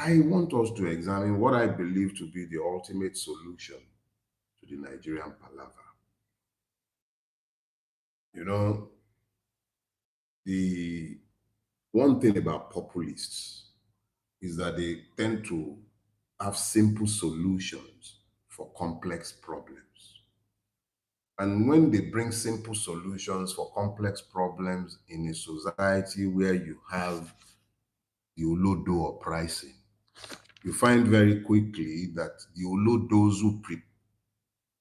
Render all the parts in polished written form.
I want us to examine what I believe to be the ultimate solution to the Nigerian palaver. You know, the one thing about populists is that they tend to have simple solutions for complex problems. And when they bring simple solutions for complex problems in a society where you have the olodo uprising, you find very quickly that the olodos who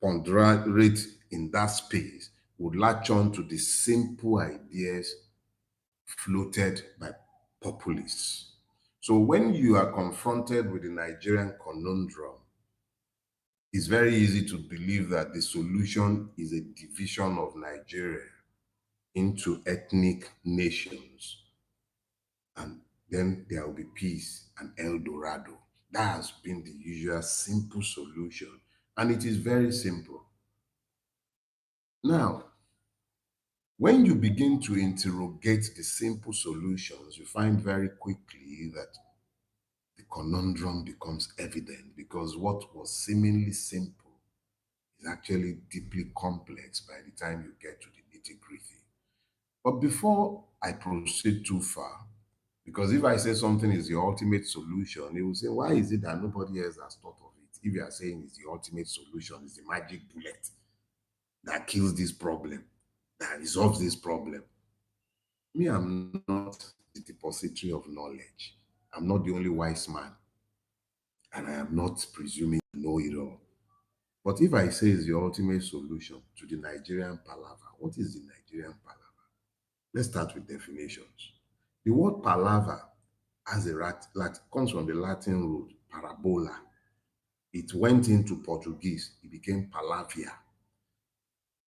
preponderate in that space would latch on to the simple ideas floated by populists. So when you are confronted with the Nigerian conundrum, it's very easy to believe that the solution is a division of Nigeria into ethnic nations, and then there will be peace and El Dorado. That has been the usual simple solution, and it is very simple. Now, when you begin to interrogate the simple solutions, you find very quickly that the conundrum becomes evident because what was seemingly simple is actually deeply complex by the time you get to the nitty-gritty. But before I proceed too far, because if I say something is the ultimate solution, you will say, why is it that nobody else has thought of it? If you are saying it's the ultimate solution, it's the magic bullet that kills this problem, that resolves this problem. Me, I'm not the depository of knowledge. I'm not the only wise man, and I am not presuming to know it all. But if I say it's the ultimate solution to the Nigerian palaver, what is the Nigerian palaver? Let's start with definitions. The word palaver has comes from the Latin root parabola. It went into Portuguese, it became palavia.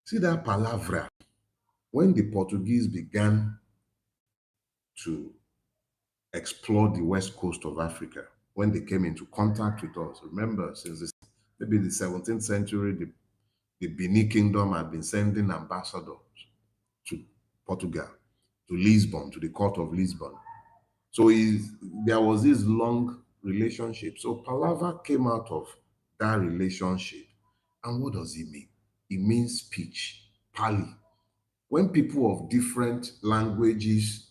See that palavra? When the Portuguese began to explore the west coast of Africa, when they came into contact with us, remember, since maybe the 17th century, the Benin Kingdom had been sending ambassadors to Portugal, to Lisbon, to the court of Lisbon. So there was this long relationship. So palaver came out of that relationship. And what does it mean? It means speech, pali. When people of different languages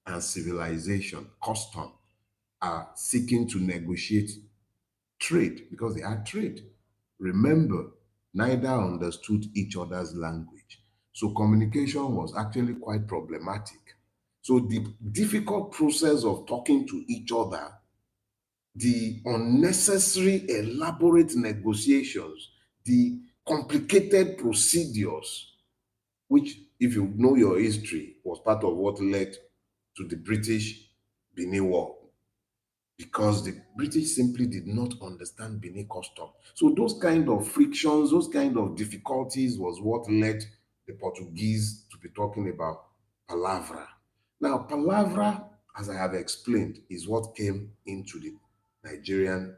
and civilization, custom, are seeking to negotiate trade because they had trade. Remember, neither understood each other's language. So communication was actually quite problematic. So the difficult process of talking to each other, the unnecessary elaborate negotiations, the complicated procedures, which, if you know your history, was part of what led to the British Benin War, because the British simply did not understand Benin custom. So those kind of frictions, those kind of difficulties was what led the Portuguese to be talking about palavra. Now, palavra, as I have explained, is what came into the Nigerian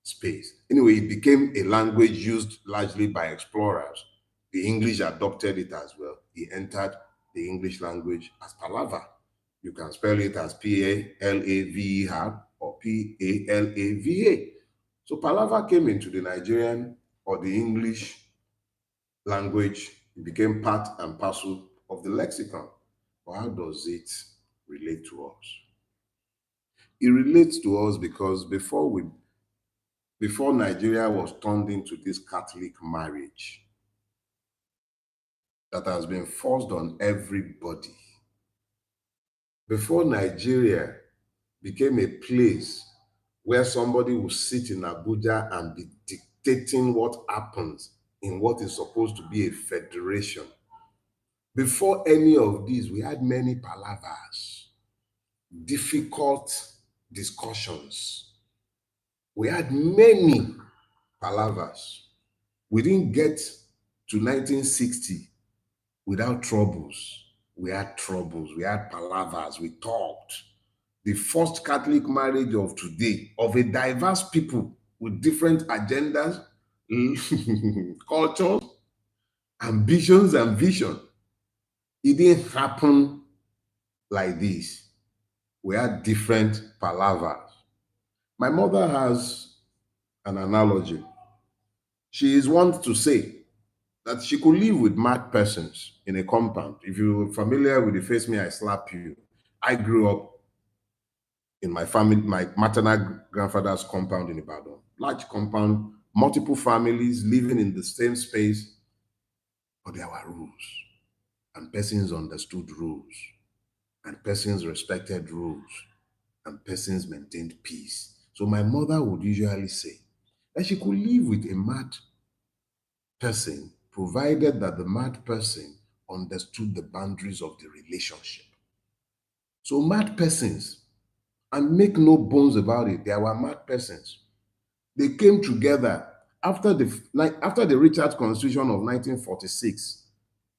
space. Anyway, it became a language used largely by explorers. The English adopted it as well. It entered the English language as palaver. You can spell it as P-A-L-A-V-E-R or P-A-L-A-V-A. So palaver came into the Nigerian or the English language. It became part and parcel of the lexicon. But how does it relate to us? It relates to us because before Nigeria was turned into this Catholic marriage that has been forced on everybody, before Nigeria became a place where somebody will sit in Abuja and be dictating what happens in what is supposed to be a federation. Before any of these, we had many palavers, difficult discussions. We had many palavers. We didn't get to 1960 without troubles. We had troubles, we had palavers, we talked. The first Catholic marriage of today, of a diverse people with different agendas, cultures, ambitions, and vision. It didn't happen like this. We had different palavers. My mother has an analogy. She is one to say that she could live with mad persons in a compound. If you're familiar with the face me, I slap you. I grew up in my family, my maternal grandfather's compound in Ibadan. Large compound, multiple families living in the same space, but there were rules, and persons understood rules, and persons respected rules, and persons maintained peace. So my mother would usually say that she could live with a mad person, provided that the mad person understood the boundaries of the relationship. So mad persons, and make no bones about it, there were mad persons. They came together after the Richard Constitution of 1946,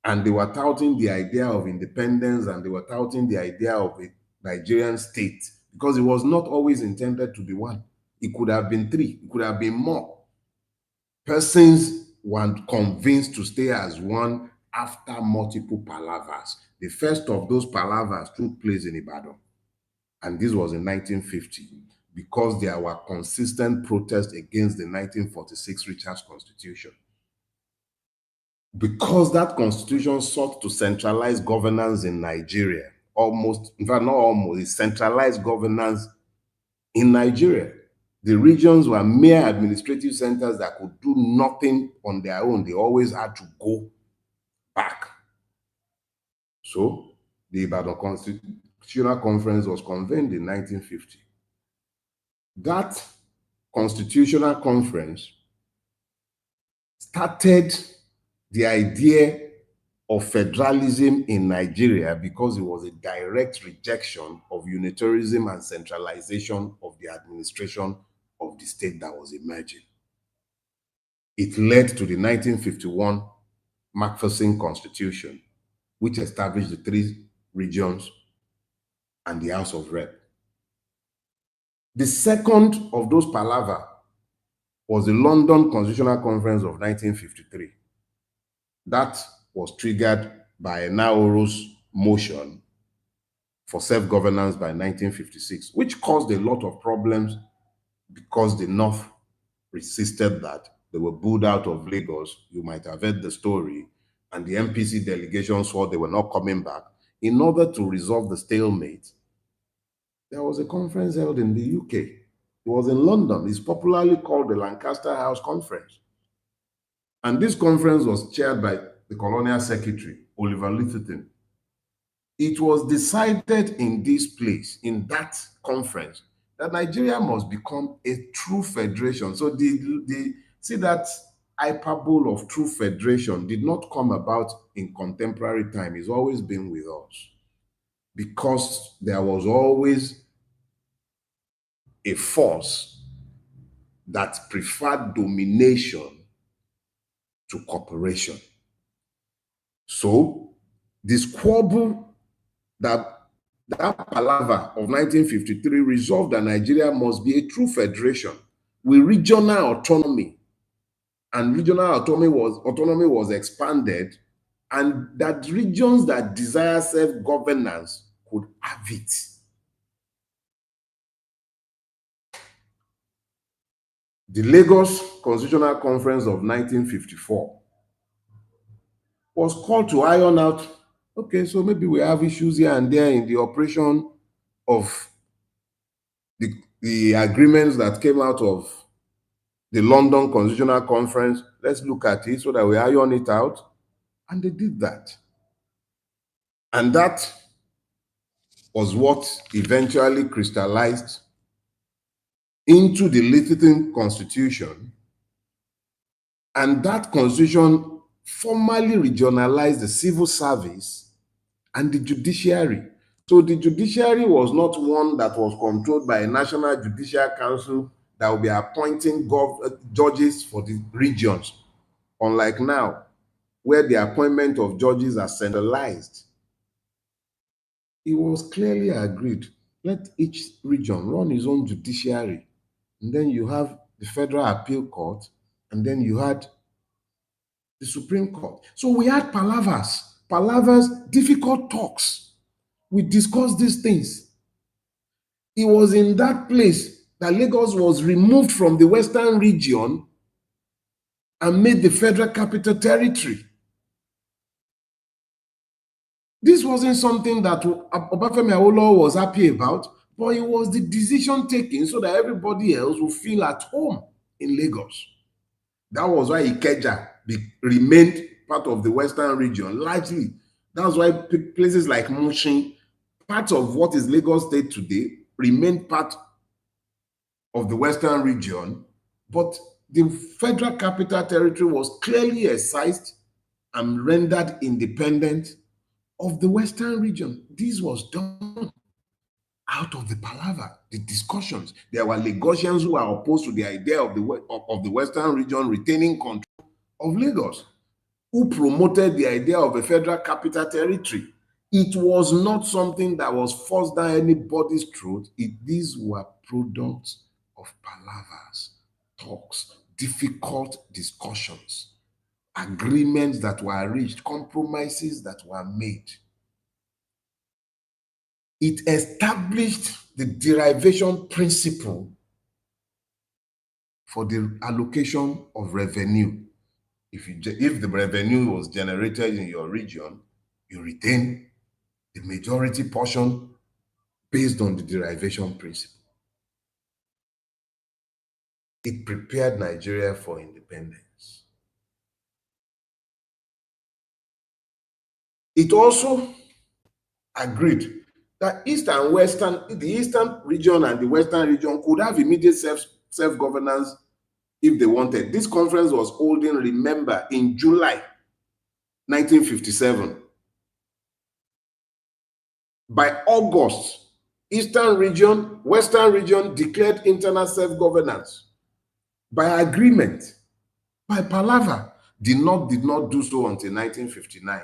and they were touting the idea of independence, and they were touting the idea of a Nigerian state, because it was not always intended to be one. It could have been three, it could have been more. Persons were convinced to stay as one after multiple palavers. The first of those palavers took place in Ibadan, and this was in 1950, because there were consistent protests against the 1946 Richards Constitution. Because that constitution sought to centralize governance in Nigeria, almost, in fact, not almost, it centralized governance in Nigeria. The regions were mere administrative centers that could do nothing on their own. They always had to go back. So the Ibadan Constitutional Conference was convened in 1950. That constitutional conference started the idea of federalism in Nigeria, because it was a direct rejection of unitarism and centralization of the administration of the state that was emerging. It led to the 1951 Macpherson Constitution, which established the three regions and the House of Rep. The second of those palaver was the London Constitutional Conference of 1953. That was triggered by a Nauru's motion for self-governance by 1956, which caused a lot of problems because the North resisted that. They were booed out of Lagos. You might have heard the story. And the MPC delegation swore they were not coming back. In order to resolve the stalemate, there was a conference held in the UK. It was in London. It's popularly called the Lancaster House Conference. And this conference was chaired by the Colonial Secretary, Oliver Lyttelton. It was decided in this place, in that conference, that Nigeria must become a true federation. So see that hyperbole of true federation did not come about in contemporary time. It's always been with us, because there was always a force that preferred domination to cooperation. So the squabble that palaver of 1953 resolved that Nigeria must be a true federation with regional autonomy, and regional autonomy was expanded, and that regions that desire self-governance could have it. The Lagos Constitutional Conference of 1954 was called to iron out, okay, so maybe we have issues here and there in the operation of the agreements that came out of the London Constitutional Conference. Let's look at it so that we iron it out. And they did that. And that was what eventually crystallized into the Lyttelton Constitution. And that constitution formally regionalized the civil service and the judiciary. So the judiciary was not one that was controlled by a National Judicial Council that will be appointing judges for the regions, unlike now, where the appointment of judges are centralized. It was clearly agreed, let each region run its own judiciary. And then you have the Federal Appeal Court, and then you had the Supreme Court. So we had palavers, difficult talks. We discussed these things. It was in that place that Lagos was removed from the Western region and made the Federal Capital Territory. This wasn't something that Obafemi Awolowo was happy about, but it was the decision taken so that everybody else would feel at home in Lagos. That was why Ikeja remained part of the Western region, largely. That's why places like Mushin, part of what is Lagos State today, remained part of the Western region, but the Federal Capital Territory was clearly excised and rendered independent of the Western region. This was done out of the palaver, the discussions. There were Lagosians who were opposed to the idea of the Western region retaining control of Lagos, who promoted the idea of a Federal Capital Territory. It was not something that was forced down anybody's throat. These were products of palavers, talks, difficult discussions, agreements that were reached, compromises that were made. It established the derivation principle for the allocation of revenue. If the revenue was generated in your region, you retain the majority portion based on the derivation principle. It prepared Nigeria for independence. It also agreed that the Eastern region and the Western region could have immediate self-governance if they wanted. This conference was holding, remember, in July 1957. By August, Eastern region, Western region declared internal self-governance by agreement, by palaver. Did not do so until 1959.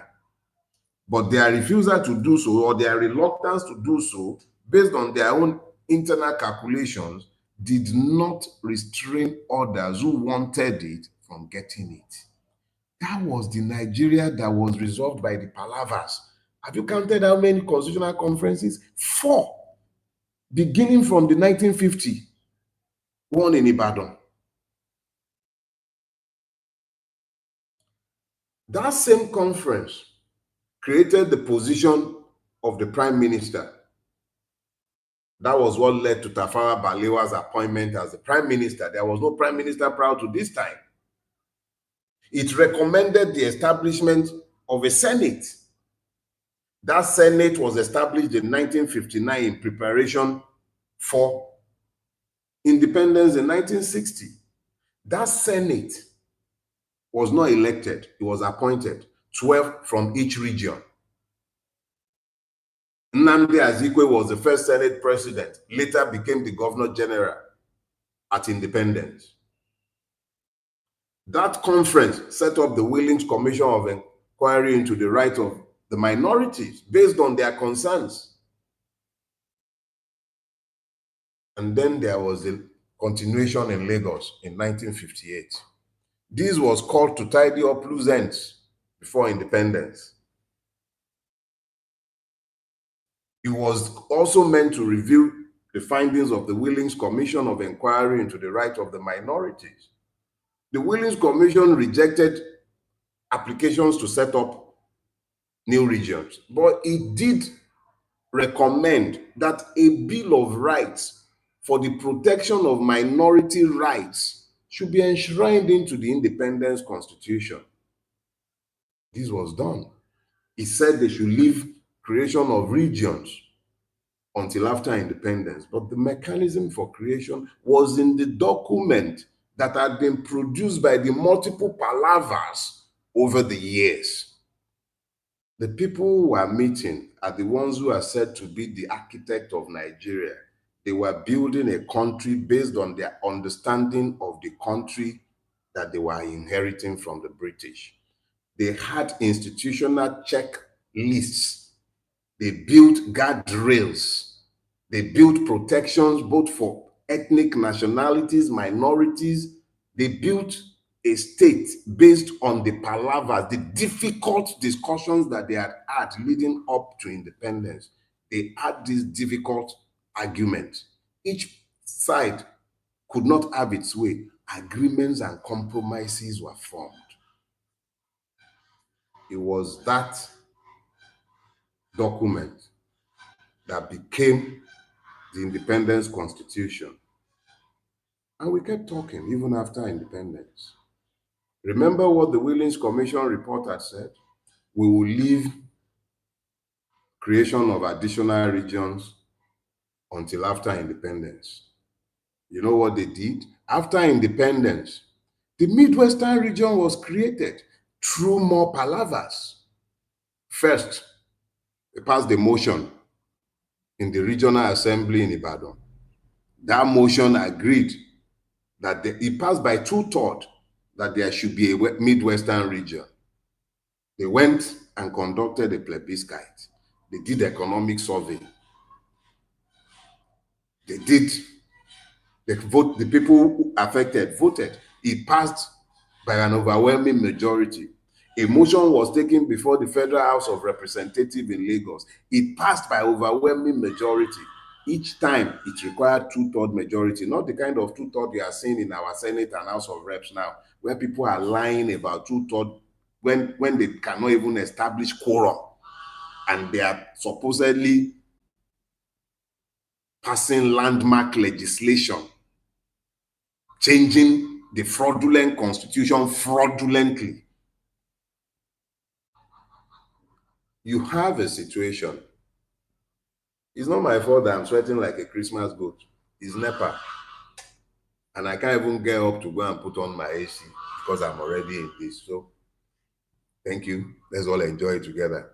But their refusal to do so, or their reluctance to do so, based on their own internal calculations, did not restrain others who wanted it from getting it. That was the Nigeria that was resolved by the palavers. Have you counted how many constitutional conferences? 4, beginning from the 1950, one in Ibadan. That same conference created the position of the Prime Minister. That was what led to Tafawa Balewa's appointment as the Prime Minister. There was no Prime Minister prior to this time. It recommended the establishment of a Senate. That Senate was established in 1959 in preparation for independence in 1960. That Senate was not elected, it was appointed, 12 from each region. Nnamdi Azikiwe was the first Senate president, later became the Governor General at independence. That conference set up the Willings Commission of Inquiry into the Rights of the Minorities based on their concerns. And then there was a continuation in Lagos in 1958. This was called to tidy up loose ends before independence. It was also meant to review the findings of the Willings Commission of Inquiry into the Rights of the Minorities. The Willings Commission rejected applications to set up new regions, but it did recommend that a Bill of Rights for the protection of minority rights should be enshrined into the Independence Constitution. This was done. It said they should leave creation of regions until after independence, but the mechanism for creation was in the document that had been produced by the multiple palavers over the years. The people who were meeting are the ones who are said to be the architect of Nigeria. They were building a country based on their understanding of the country that they were inheriting from the British. They had institutional checklists. They built guardrails. They built protections both for ethnic nationalities, minorities. They built a state based on the palavers, the difficult discussions that they had leading up to independence. They had these difficult arguments. Each side could not have its way, agreements and compromises were formed. It was that document that became the Independence Constitution. And we kept talking even after independence. Remember what the Willings Commission report had said? We will leave creation of additional regions until after independence. You know what they did? After independence, the Midwestern region was created through more palavers. First, they passed the motion in the Regional Assembly in Ibadan. That motion agreed that it passed by two-thirds that there should be a Midwestern region. They went and conducted a plebiscite. They did economic survey. They did the people affected voted. It passed by an overwhelming majority. A motion was taken before the Federal House of Representatives in Lagos. It passed by overwhelming majority. Each time it required two-third majority, not the kind of two-third we are seeing in our Senate and House of Reps now, where people are lying about two-third when they cannot even establish quorum and they are supposedly passing landmark legislation, changing the fraudulent constitution fraudulently. You have a situation. It's not my fault that I'm sweating like a Christmas goat. It's NEPA. And I can't even get up to go and put on my AC because I'm already in this. So thank you. Let's all enjoy it together.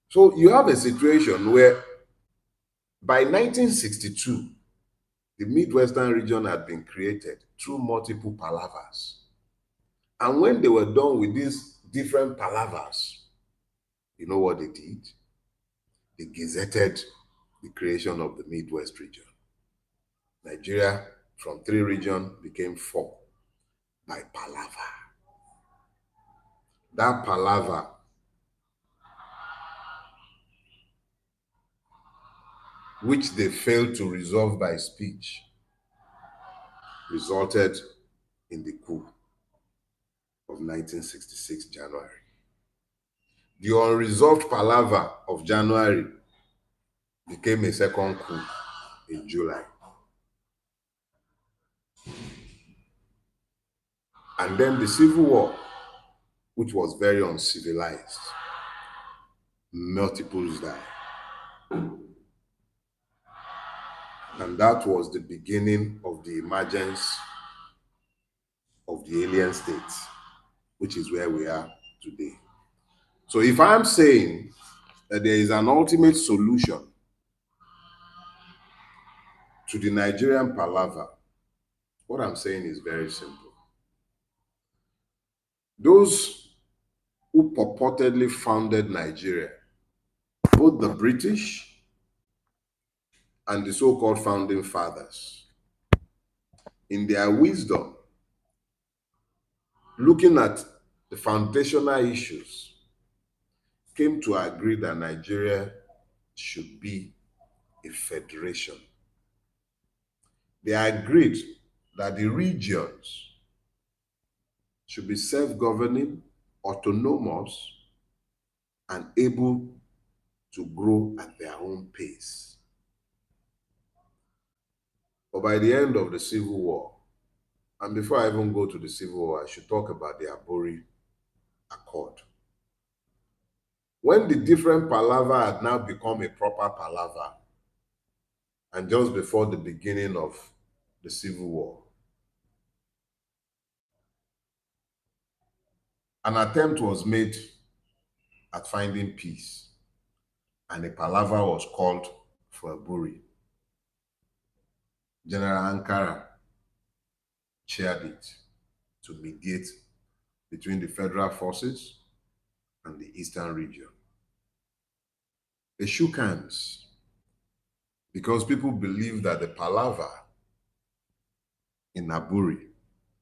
So you have a situation where by 1962, the Midwestern region had been created through multiple palavers. And when they were done with these different palavers, you know what they did? They gazetted the creation of the Midwest region. Nigeria, from 3 regions, became 4 by palaver. That palaver which they failed to resolve by speech, resulted in the coup of 1966 January. The unresolved palaver of January became a second coup in July. And then the Civil War, which was very uncivilized, multiples died. And that was the beginning of the emergence of the alien states, which is where we are today. So if I'm saying that there is an ultimate solution to the Nigerian palaver, what I'm saying is very simple. Those who purportedly founded Nigeria, both the British and the so-called founding fathers, in their wisdom, looking at the foundational issues, came to agree that Nigeria should be a federation. They agreed that the regions should be self-governing, autonomous, and able to grow at their own pace. But by the end of the Civil War, and before I even go to the Civil War, I should talk about the Abori Accord. When the different palaver had now become a proper palaver, and just before the beginning of the Civil War, an attempt was made at finding peace, and a palaver was called for Aburi. General Ankara chaired it to mediate between the federal forces and the eastern region. They shook hands because people believed that the palaver in Aburi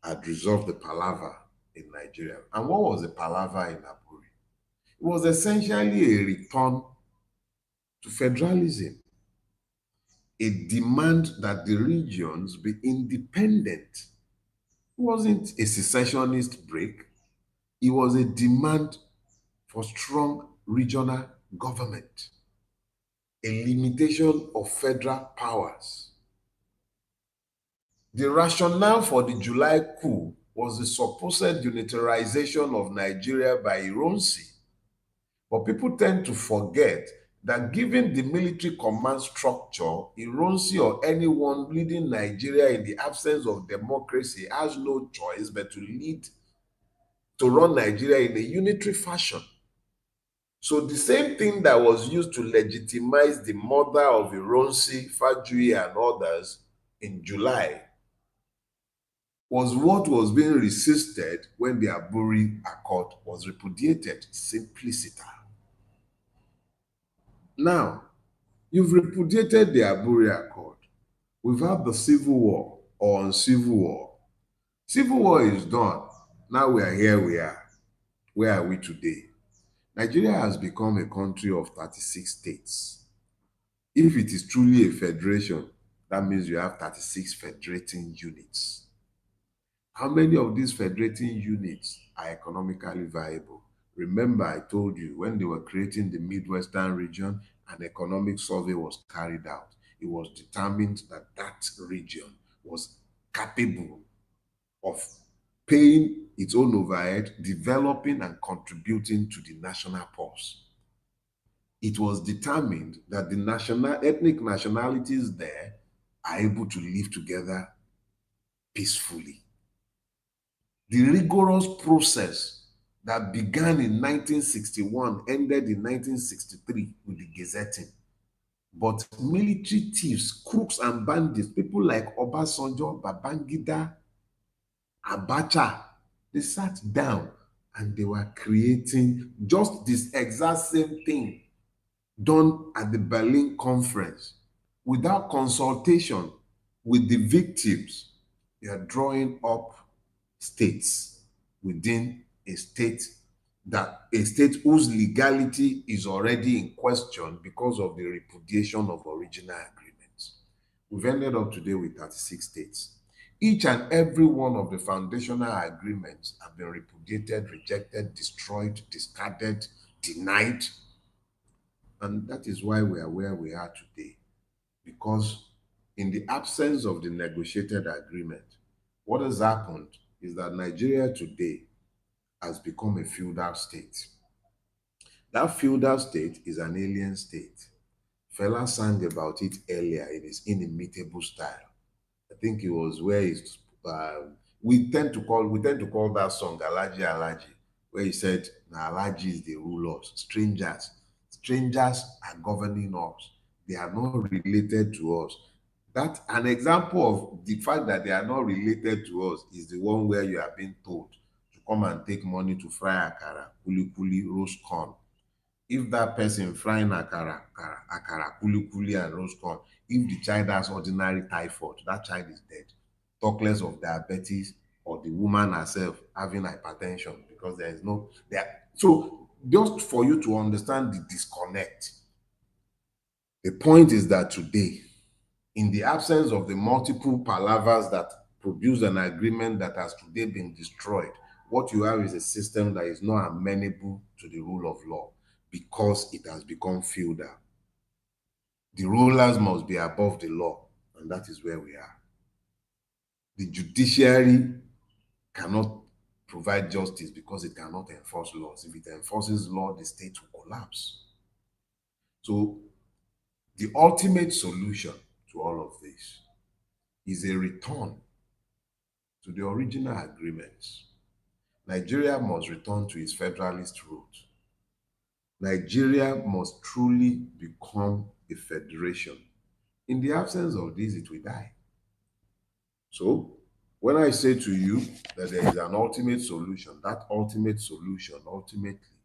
had resolved the palaver in Nigeria. And what was the palaver in Aburi? It was essentially a return to federalism. a demand that the regions be independent. It wasn't a secessionist break, it was a demand for strong regional government, a limitation of federal powers. The rationale for the July coup was the supposed unitarization of Nigeria by Ironsi. But people tend to forget that given the military command structure, Ironsi or anyone leading Nigeria in the absence of democracy has no choice but to run Nigeria in a unitary fashion. So the same thing that was used to legitimize the murder of Ironsi, Fajui, and others in July was what was being resisted when the Aburi Accord was repudiated. Simplicity. Now, you've repudiated the Aburi Accord. We've had the Civil War or Civil War. Civil War is done. Now we are here, we are. Where are we today? Nigeria has become a country of 36 states. If it is truly a federation, that means you have 36 federating units. How many of these federating units are economically viable? Remember, I told you when they were creating the Midwestern region, an economic survey was carried out. It was determined that that region was capable of paying its own overhead, developing and contributing to the national purse. It was determined that the national ethnic nationalities there are able to live together peacefully. The rigorous process that began in 1961 ended in 1963 with the gazetting. But military thieves, crooks, and bandits, people like Obasanjo, Babangida, Abacha, they sat down and they were creating just this exact same thing done at the Berlin conference without consultation with the victims. You are drawing up states within a state whose legality is already in question because of the repudiation of original agreements. We've ended up today with 36 states. Each and every one of the foundational agreements have been repudiated, rejected, destroyed, discarded, denied. And that is why we are where we are today. Because in the absence of the negotiated agreement, what has happened is that Nigeria today has become a feudal state. That feudal state is an alien state. Fela sang about it earlier in his inimitable style. I think it was where he's we tend to call that song Alaji Alaji, where he said, "Na Alajis they rule us, strangers are governing us. They are not related to us." That an example of the fact that they are not related to us is the one where you are being told to come and take money to fry akara, kuli kuli, roast corn. If that person frying akara, kuli kuli, and roast corn, if the child has ordinary typhoid, that child is dead. Talk less of diabetes or the woman herself having hypertension because there is no there. So just for you to understand the disconnect, the point is that today, in the absence of the multiple palavers that produce an agreement that has today been destroyed, what you have is a system that is not amenable to the rule of law because it has become feudal. The rulers must be above the law, and that is where we are. The judiciary cannot provide justice because it cannot enforce laws. If it enforces law, the state will collapse. So the ultimate solution to all of this is a return to the original agreements. Nigeria must return to its federalist roots. Nigeria must truly become a federation. In the absence of this, it will die. So, when I say to you that there is an ultimate solution, that ultimate solution ultimately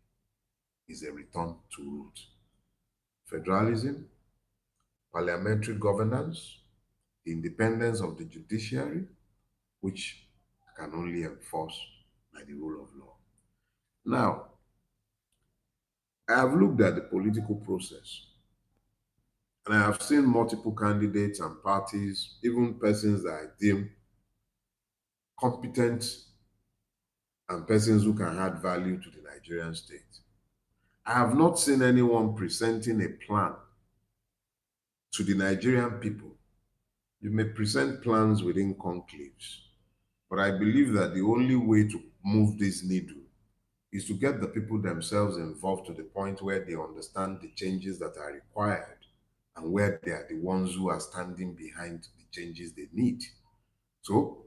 is a return to roots. Federalism, parliamentary governance, the independence of the judiciary, which can only enforce by the rule of law. Now, I have looked at the political process And I have seen multiple candidates and parties, even persons that I deem competent and persons who can add value to the Nigerian state. I have not seen anyone presenting a plan to the Nigerian people. You may present plans within conclaves, but I believe that the only way to move this needle is to get the people themselves involved to the point where they understand the changes that are required and where they are the ones who are standing behind the changes they need. So,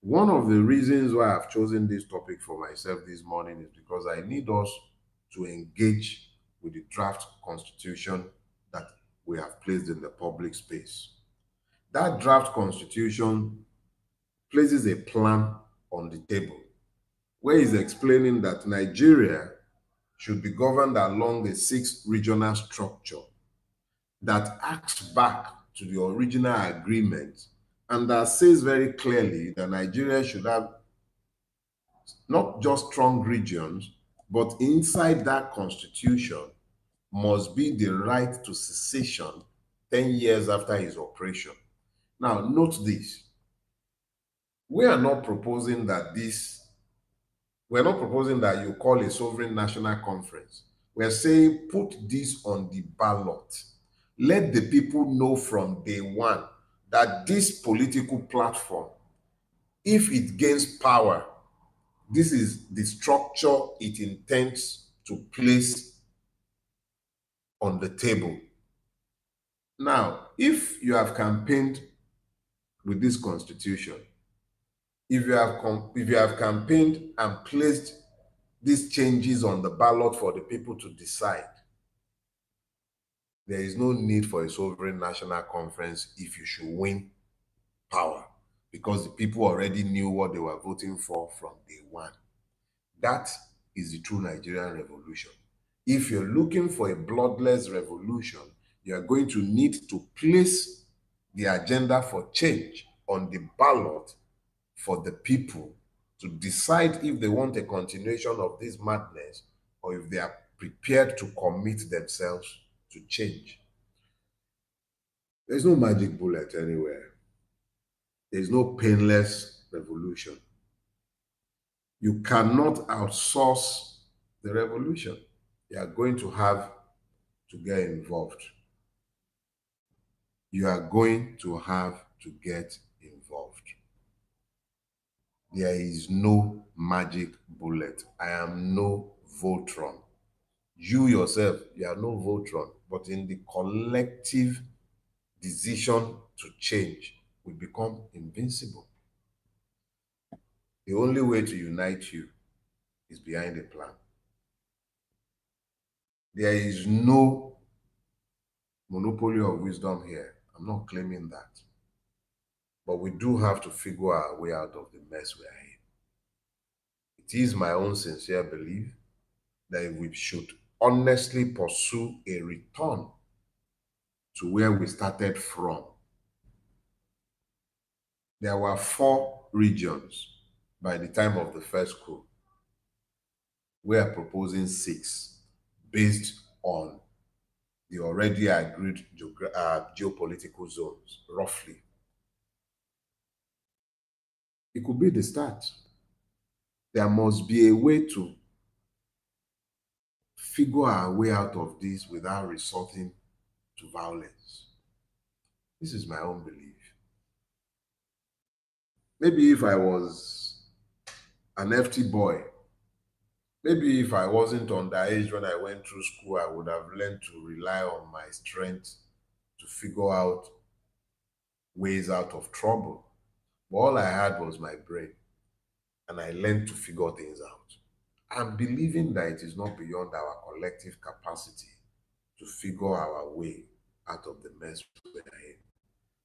one of the reasons why I've chosen this topic for myself this morning is because I need us to engage with the draft constitution that we have placed in the public space. That draft constitution places a plan on the table where he's explaining that Nigeria should be governed along a six regional structure that acts back to the original agreement and that says very clearly that Nigeria should have not just strong regions, but inside that constitution must be the right to secession 10 years after his operation. Now, note this. We are not proposing that we're not proposing that you call a sovereign national conference. We're saying put this on the ballot. Let the people know from day one that this political platform, if it gains power, this is the structure it intends to place on the table. Now, if you have campaigned with this constitution, if you have campaigned and placed these changes on the ballot for the people to decide, there is no need for a sovereign national conference if you should win power because the people already knew what they were voting for from day one. That is the true Nigerian revolution. If you're looking for a bloodless revolution, you are going to need to place the agenda for change on the ballot for the people to decide if they want a continuation of this madness or if they are prepared to commit themselves to change. There's no magic bullet anywhere. There's no painless revolution. You cannot outsource the revolution. You are going to have to get involved. You are going to have to get involved. There is no magic bullet. I am no Voltron. You yourself, you are no Voltron, but in the collective decision to change, we become invincible. The only way to unite you is behind a plan. There is no monopoly of wisdom here. I'm not claiming that. But we do have to figure our way out of the mess we are in. It is my own sincere belief that we should honestly pursue a return to where we started from. There were 4 regions by the time of the first coup. We are proposing 6 based on the already agreed geopolitical zones, roughly. It could be the start. There must be a way to figure our way out of this without resorting to violence. This is my own belief. Maybe if I was an FT boy, maybe if I wasn't underage when I went through school, I would have learned to rely on my strength to figure out ways out of trouble. But all I had was my brain, and I learned to figure things out. I'm believing that it is not beyond our collective capacity to figure our way out of the mess we are in.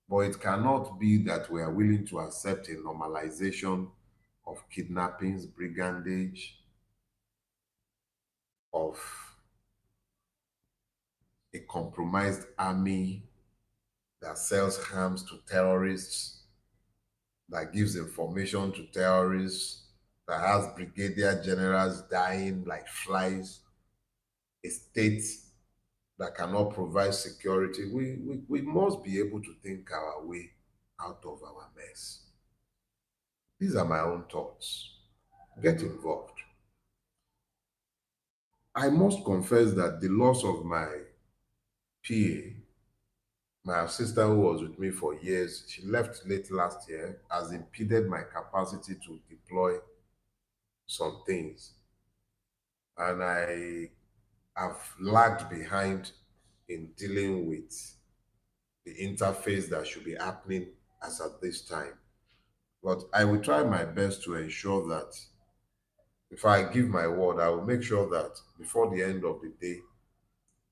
But it cannot be that we are willing to accept a normalization of kidnappings, brigandage, of a compromised army that sells arms to terrorists, that gives information to terrorists, that has brigadier generals dying like flies, a state that cannot provide security, we must be able to think our way out of our mess. These are my own thoughts. Get involved. I must confess that the loss of my PA, my assistant who was with me for years, she left late last year, has impeded my capacity to deploy some things. And I have lagged behind in dealing with the interface that should be happening as at this time. But I will try my best to ensure that if I give my word, I will make sure that before the end of the day,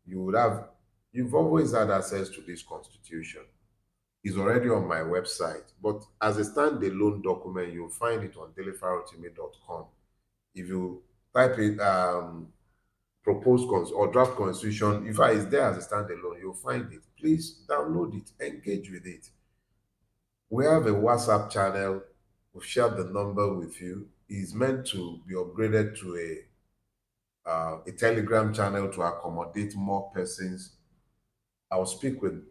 you would have, you've always had access to this constitution. It's already on my website, but as a standalone document, you'll find it on dailyfarotimi.com. If you type it, or draft constitution, if I is there as a standalone, you'll find it. Please download it, engage with it. We have a WhatsApp channel. We've shared the number with you. It's meant to be upgraded to a Telegram channel to accommodate more persons. I'll speak with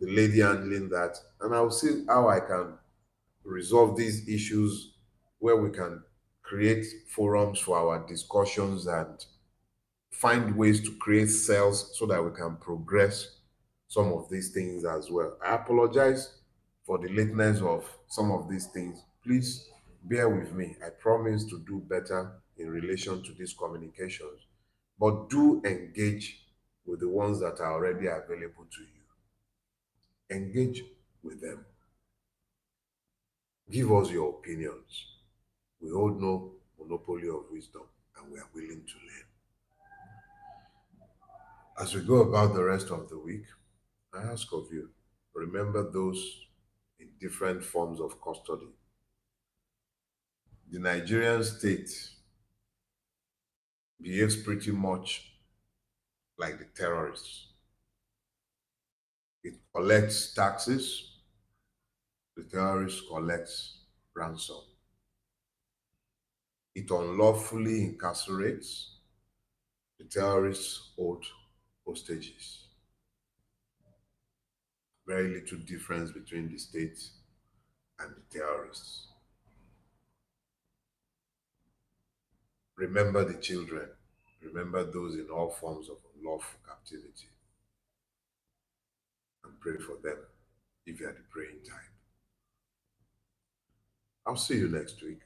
the lady handling that, and I'll see how I can resolve these issues where we can create forums for our discussions and find ways to create cells so that we can progress some of these things as well. I apologize for the lateness of some of these things. Please bear with me. I promise to do better in relation to these communications. But do engage with the ones that are already available to you. Engage with them. Give us your opinions. We hold no monopoly of wisdom and we are willing to learn. As we go about the rest of the week, I ask of you, remember those in different forms of custody. The Nigerian state behaves pretty much like the terrorists. It collects taxes, the terrorists collect ransom. It unlawfully incarcerates, the terrorists hold hostages. Very little difference between the state and the terrorists. Remember the children. Remember those in all forms of unlawful captivity. And pray for them if you are the praying type. I'll see you next week.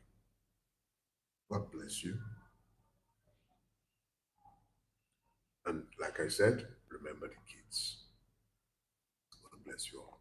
God bless you. And like I said, remember the kids. God bless you all.